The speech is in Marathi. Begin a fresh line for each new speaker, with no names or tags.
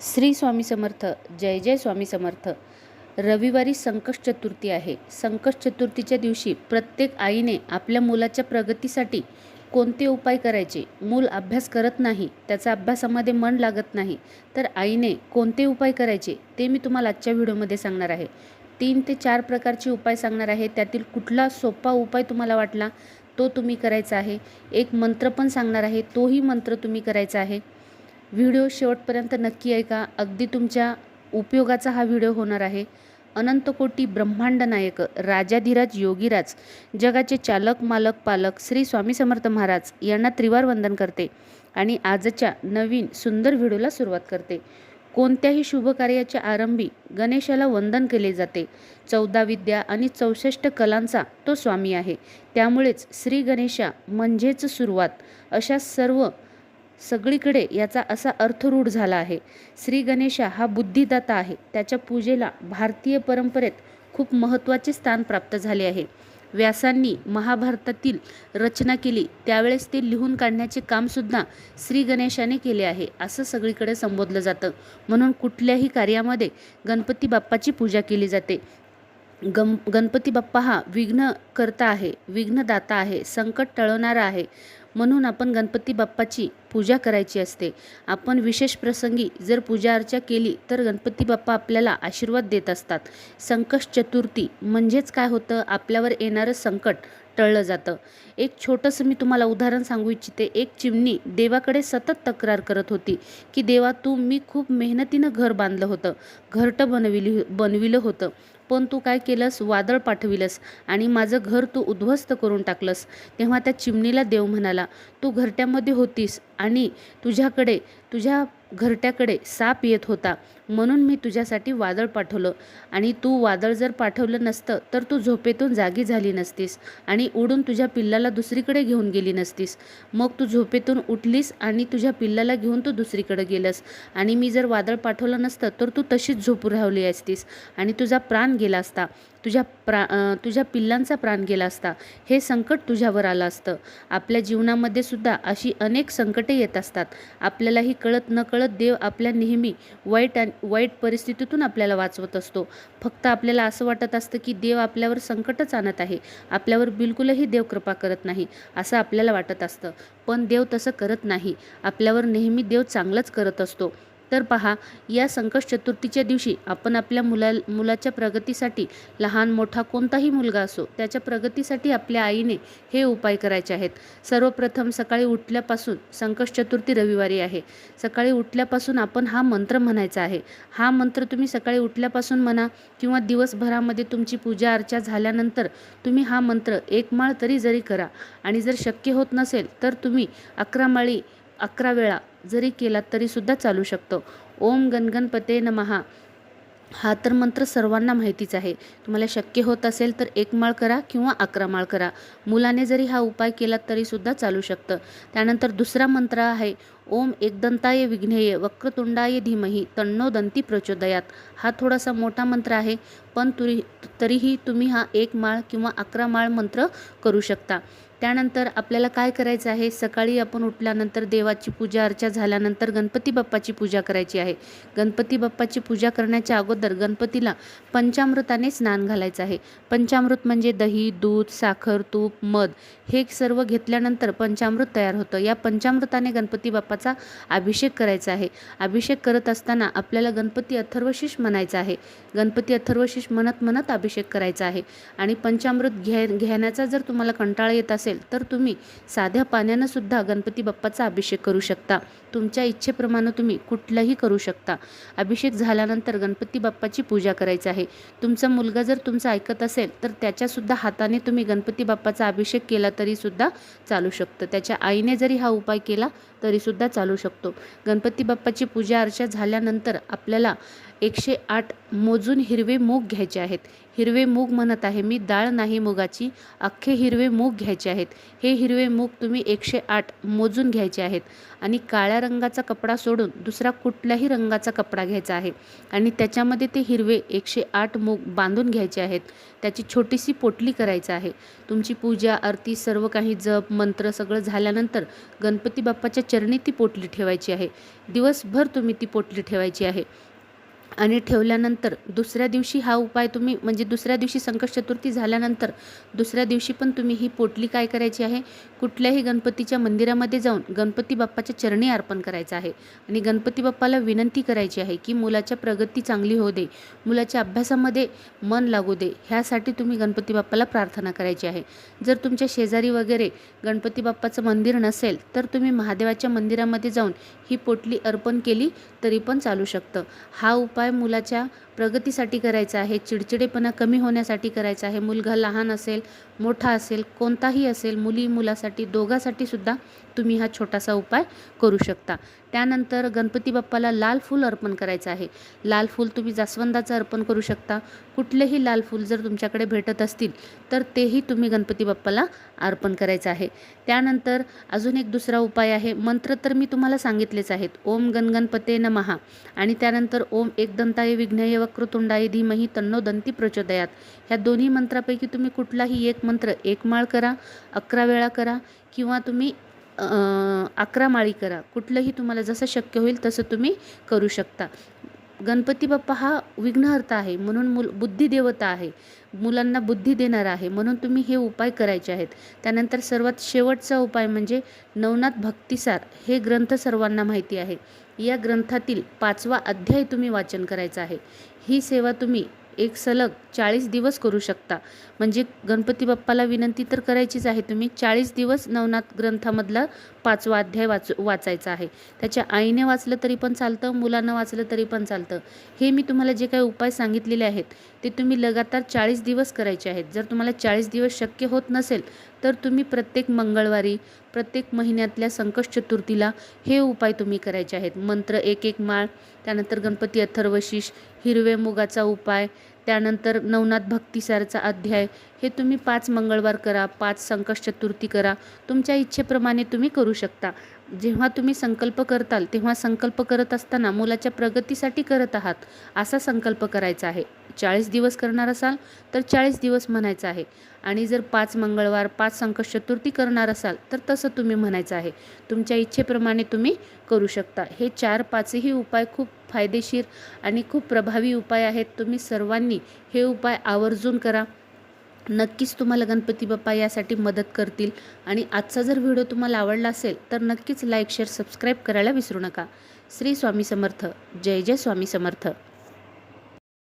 श्री स्वामी समर्थ. जय जय स्वामी समर्थ. रविवारी संकष्ट चतुर्थी आहे. संकष्ट चतुर्थीच्या दिवशी प्रत्येक आईने आपल्या मुलाच्या प्रगतीसाठी कोणते उपाय करायचे. मूल अभ्यास करत नाही, त्याचा अभ्यासामध्ये मन लागत नाही, तर आईने कोणते उपाय करायचे ते मी तुम्हाला आजच्या व्हिडिओमध्ये सांगणार आहे. 3 ते 4 प्रकारचे उपाय सांगणार आहे. त्यातील कुठला सोपा उपाय तुम्हाला वाटला तो तुम्ही करायचा आहे. एक मंत्र पण सांगणार आहे, तोही मंत्र तुम्ही करायचा आहे. व्हिडिओ शेवटपर्यंत नक्की ऐका. अगदी तुमच्या उपयोगाचा हा व्हिडिओ होणार आहे. अनंतकोटी ब्रह्मांड नायक राजाधिराज योगीराज जगाचे चालक मालक पालक श्री स्वामी समर्थ महाराज यांना त्रिवार वंदन करते आणि आजच्या नवीन सुंदर व्हिडिओला सुरुवात करते. कोणत्याही शुभ कार्याच्या आरंभी गणेशाला वंदन केले जाते. 14 विद्या आणि 64 कलांचा तो स्वामी आहे. त्यामुळेच श्री गणेशा म्हणजेच सुरुवात अशा सगळीकडे याचा असा अर्थ रूढ झाला आहे. श्री गणेशा हा बुद्धिदाता आहे. त्याच्या पूजेला भारतीय परंपरेत खूप महत्त्वाचे स्थान प्राप्त झाले आहे. व्यासांनी महाभारतातील रचना केली त्यावेळेस ते लिहून काढण्याचे कामसुद्धा श्री गणेशाने केले आहे असं सगळीकडे संबोधलं जातं. म्हणून कुठल्याही कार्यामध्ये गणपती बाप्पाची पूजा केली जाते. गणपती बाप्पा हा विघ्नकर्ता आहे, विघ्नदाता आहे, संकट टळवणारा आहे. म्हणून आपण गणपती बाप्पाची पूजा करायची असते. आपण विशेष प्रसंगी जर पूजा अर्चा केली तर गणपती बाप्पा आपल्याला आशीर्वाद देत असतात. संकष्ट चतुर्थी म्हणजेच काय होतं, आपल्यावर येणारं संकट टळलं जातं. एक छोटंसं मी तुम्हाला उदाहरण सांगू इच्छिते. एक चिमणी देवाकडे सतत तक्रार करत होती की देवा, मी खूप मेहनतीनं घर बांधलं होतं, घरटं बनविलं होतं, पण तू काय केलंस, वादळ पाठविलंस आणि माझं घर तू उद्ध्वस्त करून टाकलंस. तेव्हा त्या चिमणीला देव म्हणाला, तू घरट्यामध्ये होतीस आणि तुझ्या घरट्याकडे साप येत होता, म्हणून मी तुझ्यासाठी वादळ पाठवलं. आणि तू वादळ जर पाठवलं नसतं तर तू झोपेतून जागी झाली नसतीस आणि उडून तुझ्या पिल्लाला दुसरीकडे घेऊन गेली नसतीस. मग तू झोपेतून उठलीस आणि तुझ्या पिल्लाला घेऊन तू दुसरीकडे गेलंस आणि मी जर वादळ पाठवलं नसतं तर तू तशीच झोपून राहिली असतीस आणि तुझा प्राण गेला असता, तुझ्या पिल्लांचा प्राण गेला असता. हे संकट तुझ्यावर आलं असतं. आपल्या जीवनामध्ये सुद्धा अशी अनेक संकटे येत असतात. आपल्यालाही कळत नकळत देव आपल्या नेहमी वाईट परिस्थितीतून आपल्याला वाचवत असतो. फक्त आपल्याला असं वाटत असतं की देव आपल्यावर संकटच आणत आहे, आपल्यावर बिलकुलही देव कृपा करत नाही असं आपल्याला वाटत असतं. पण देव तसं करत नाही. आपल्यावर नेहमी देव चांगलंच करत असतो. तर पहा, या संकष्ट चतुर्थीच्या दिवशी आपण आपल्या मुलाच्या प्रगतीसाठी, लहान मोठा कोणताही मुलगा असो, त्याच्या प्रगतीसाठी आपल्या आईने हे उपाय करायचे आहेत. सर्वप्रथम सकाळी उठल्यापासून, संकष्ट चतुर्थी रविवारी आहे, सकाळी उठल्यापासून आपण हा मंत्र म्हणायचा आहे. हा मंत्र तुम्ही सकाळी उठल्यापासून म्हणा किंवा दिवसभरामध्ये तुमची पूजा अर्चा झाल्यानंतर तुम्ही हा मंत्र 1 माळ तरी जरी करा. आणि जर शक्य होत नसेल तर तुम्ही 11 माळी 11 वेळा जरी केलात तरी सुद्धा चालू शकतो. ओम गणगणपते नमः हा तर मंत्र सर्वांना माहितीच आहे. तुम्हाला शक्य होत असेल तर 1 माळ करा किंवा 11 माळ करा. मुलाने जरी हा उपाय केला तरी सुद्धा चालू शकतं. त्यानंतर दुसरा मंत्र आहे ओम एकदंताय विघ्नेय वक्रतुंडाय धीमहि तन्नो दंती प्रचोदयात. हा थोडासा मोठा मंत्र आहे, पण तरीही तुम्ही हा 1 माळ किंवा 11 माळ मंत्र करू शकता. त्यानंतर आपल्याला काय करायचं आहे, सकाळी आपण उठल्यानंतर देवाची पूजा अर्चा झाल्यानंतर गणपती बाप्पाची पूजा करायची आहे. गणपती बाप्पाची पूजा करण्याच्या अगोदर गणपतीला पंचामृताने स्नान घालायचं आहे. पंचामृत म्हणजे दही, दूध, साखर, तूप, मध हे सर्व घेतल्यानंतर पंचामृत तयार होतं. या पंचामृताने गणपती बाप्पाचा अभिषेक करायचा आहे. अभिषेक करत असताना आपल्याला गणपती अथर्वशीष म्हणायचं आहे. गणपती अथर्वशीष म्हणत म्हणत अभिषेक करायचा आहे. आणि पंचामृत घेण्याचा जर तुम्हाला कंटाळा येत असेल तर तुम्ही साध्या पाण्यानं सुद्धा गणपती बाप्पाचा अभिषेक करू शकता. तुमच्या इच्छेप्रमाणे तुम्ही कुठलाही करू शकता. अभिषेक झाल्यानंतर गणपती बाप्पाची पूजा करायची आहे. तुमचा मुलगा जर तुमचं ऐकत असेल तर त्याच्यासुद्धा हाताने तुम्ही गणपती बाप्पाचा अभिषेक केला तरी सुद्धा चालू शकतं. त्याच्या आईने जरी हा उपाय केला तरी सुद्धा चालू शकतो. गणपती बाप्पाची पूजा अर्चा झाल्यानंतर आपल्याला 108 मोजून हिरवे मूग घ्यायचे आहेत. हिरवे मूग म्हणत आहे मी, डाळ नाही मुगाची, अख्खे हिरवे मूग घ्यायचे आहेत. हे हिरवे मूग तुम्ही 108 मोजून घ्यायचे आहेत आणि काळ्या रंगाचा कपडा सोडून दुसरा कुठल्याही रंगाचा कपडा घ्यायचा आहे आणि त्याच्यामध्ये ते हिरवे 108 मूग बांधून घ्यायचे आहेत. त्याची छोटीशी पोटली करायची आहे. तुमची पूजा आरती सर्व काही जप मंत्र सगळं झाल्यानंतर गणपती बाप्पाच्या चरणी ती पोटली ठेवायची आहे. दिवसभर तुम्ही ती पोटली ठेवायची आहे आणि ठेवल्यानंतर दुसऱ्या दिवशी हा उपाय तुम्ही म्हणजे दुसऱ्या दिवशी संकष्ट चतुर्थी झाल्यानंतर दुसऱ्या दिवशी पण तुम्ही ही पोटली काय करायची आहे, कुठल्याही गणपतीच्या मंदिरामध्ये जाऊन गणपती बाप्पाच्या चरणी अर्पण करायचं आहे आणि गणपती बाप्पाला विनंती करायची आहे की मुलाच्या प्रगती चांगली होऊ दे, मुलाच्या अभ्यासामध्ये मन लागू दे, ह्यासाठी तुम्ही गणपती बाप्पाला प्रार्थना करायची आहे. जर तुमच्या शेजारी वगैरे गणपती बाप्पाचं मंदिर नसेल तर तुम्ही महादेवाच्या मंदिरामध्ये जाऊन ही पोटली अर्पण केली तरी पण चालू शकतं. हा उपाय मुलाच्या प्रगतीसाठी करायचा आहे, चिडचिडेपणा कमी होण्यासाठी करायचा आहे. मुलगा लहान असेल मोठा असेल कोणताही असेल, मुली मुलासाठी दोघांसाठी सुद्धा तुम्ही हा छोटासा उपाय करू शकता. त्यानंतर गणपती बाप्पाला लाल फूल अर्पण करायचं आहे. लाल फूल तुम्ही जास्वंदाचं अर्पण करू शकता. कुठलेही लाल फूल जर तुमच्याकडे भेटत असतील तर तेही तुम्ही गणपती बाप्पाला अर्पण करायचं आहे. त्यानंतर अजून एक दुसरा उपाय आहे. मंत्र तर मी तुम्हाला सांगितलेच आहेत, ओम गणगणपते नमः आणि त्यानंतर ओम एकदंताय विघ्नेय वक्रतुंडाय धीमहि तन्नो दंती प्रचोदयात. ह्या दोन्ही मंत्रापैकी तुम्ही कुठलाही एक मंत्र 1 माळ करा, 11 वेळा करा किंवा तुम्ही 11 माळी करा. कुठलंही तुम्हाला जसं शक्य होईल तसं तुम्ही करू शकता. गणपती बाप्पा हा विघ्नहर्ता आहे म्हणून बुद्धी देवता आहे, मुलांना बुद्धी देणारा आहे, म्हणून तुम्ही हे उपाय करायचे आहेत. त्यानंतर सर्वात शेवटचा उपाय म्हणजे नवनाथ भक्तिसार. हे ग्रंथ सर्वांना माहिती आहे. या ग्रंथातील 5वा अध्याय तुम्ही वाचन करायचा आहे. ही सेवा तुम्ही एक सलग 40 दिवस करू शकता. म्हणजे गणपती बाप्पाला विनंती तर करायचीच आहे, तुम्ही 40 दिवस नवनाथ ग्रंथामधला 5वा अध्याय वाचायचा आहे. त्याच्या आईने वाचलं तरी पण चालतं, मुलानं वाचलं तरी पण चालतं. हे मी तुम्हाला जे काही उपाय सांगितलेले आहेत ते तुम्ही लगातार 40 दिवस करायचे आहेत. जर तुम्हाला 40 दिवस शक्य होत नसेल तर तुम्ही प्रत्येक मंगळवारी प्रत्येक महिन्यातल्या संकष्ट चतुर्थीला हे उपाय तुम्ही करायचे आहेत. मंत्र 1 माळ, त्यानंतर गणपती अथर्वशीष, हिरवे मुगाचा उपाय, त्यानंतर नवनाथ भक्तिसारचा अध्याय, हे तुम्ही 5 मंगळवार करा, 5 संकष्ट चतुर्थी करा. तुमच्या इच्छेप्रमाणे तुम्ही करू शकता. जेव्हा तुम्ही संकल्प करताल तेव्हा संकल्प करत असताना मुलाच्या प्रगतीसाठी करत आहात असा संकल्प करायचा आहे. 40 दिवस करणार असाल तर 40 दिवस म्हणायचं आहे आणि जर 5 मंगळवार 5 संकष्ट चतुर्थी करणार असाल तर तसं तुम्ही म्हणायचं आहे. तुमच्या इच्छेप्रमाणे तुम्ही करू शकता. हे 4-5ही उपाय खूप फायदेशीर आणि खूप प्रभावी उपाय आहेत. तुम्ही सर्वांनी हे उपाय आवर्जून करा. नक्कीच तुम्हाला गणपती बाप्पा यासाठी मदत करतील. आणि आजचा जर व्हिडिओ तुम्हाला आवडला असेल तर नक्कीच लाईक शेअर सबस्क्राईब करायला विसरू नका. श्री स्वामी समर्थ. जय जय स्वामी समर्थ.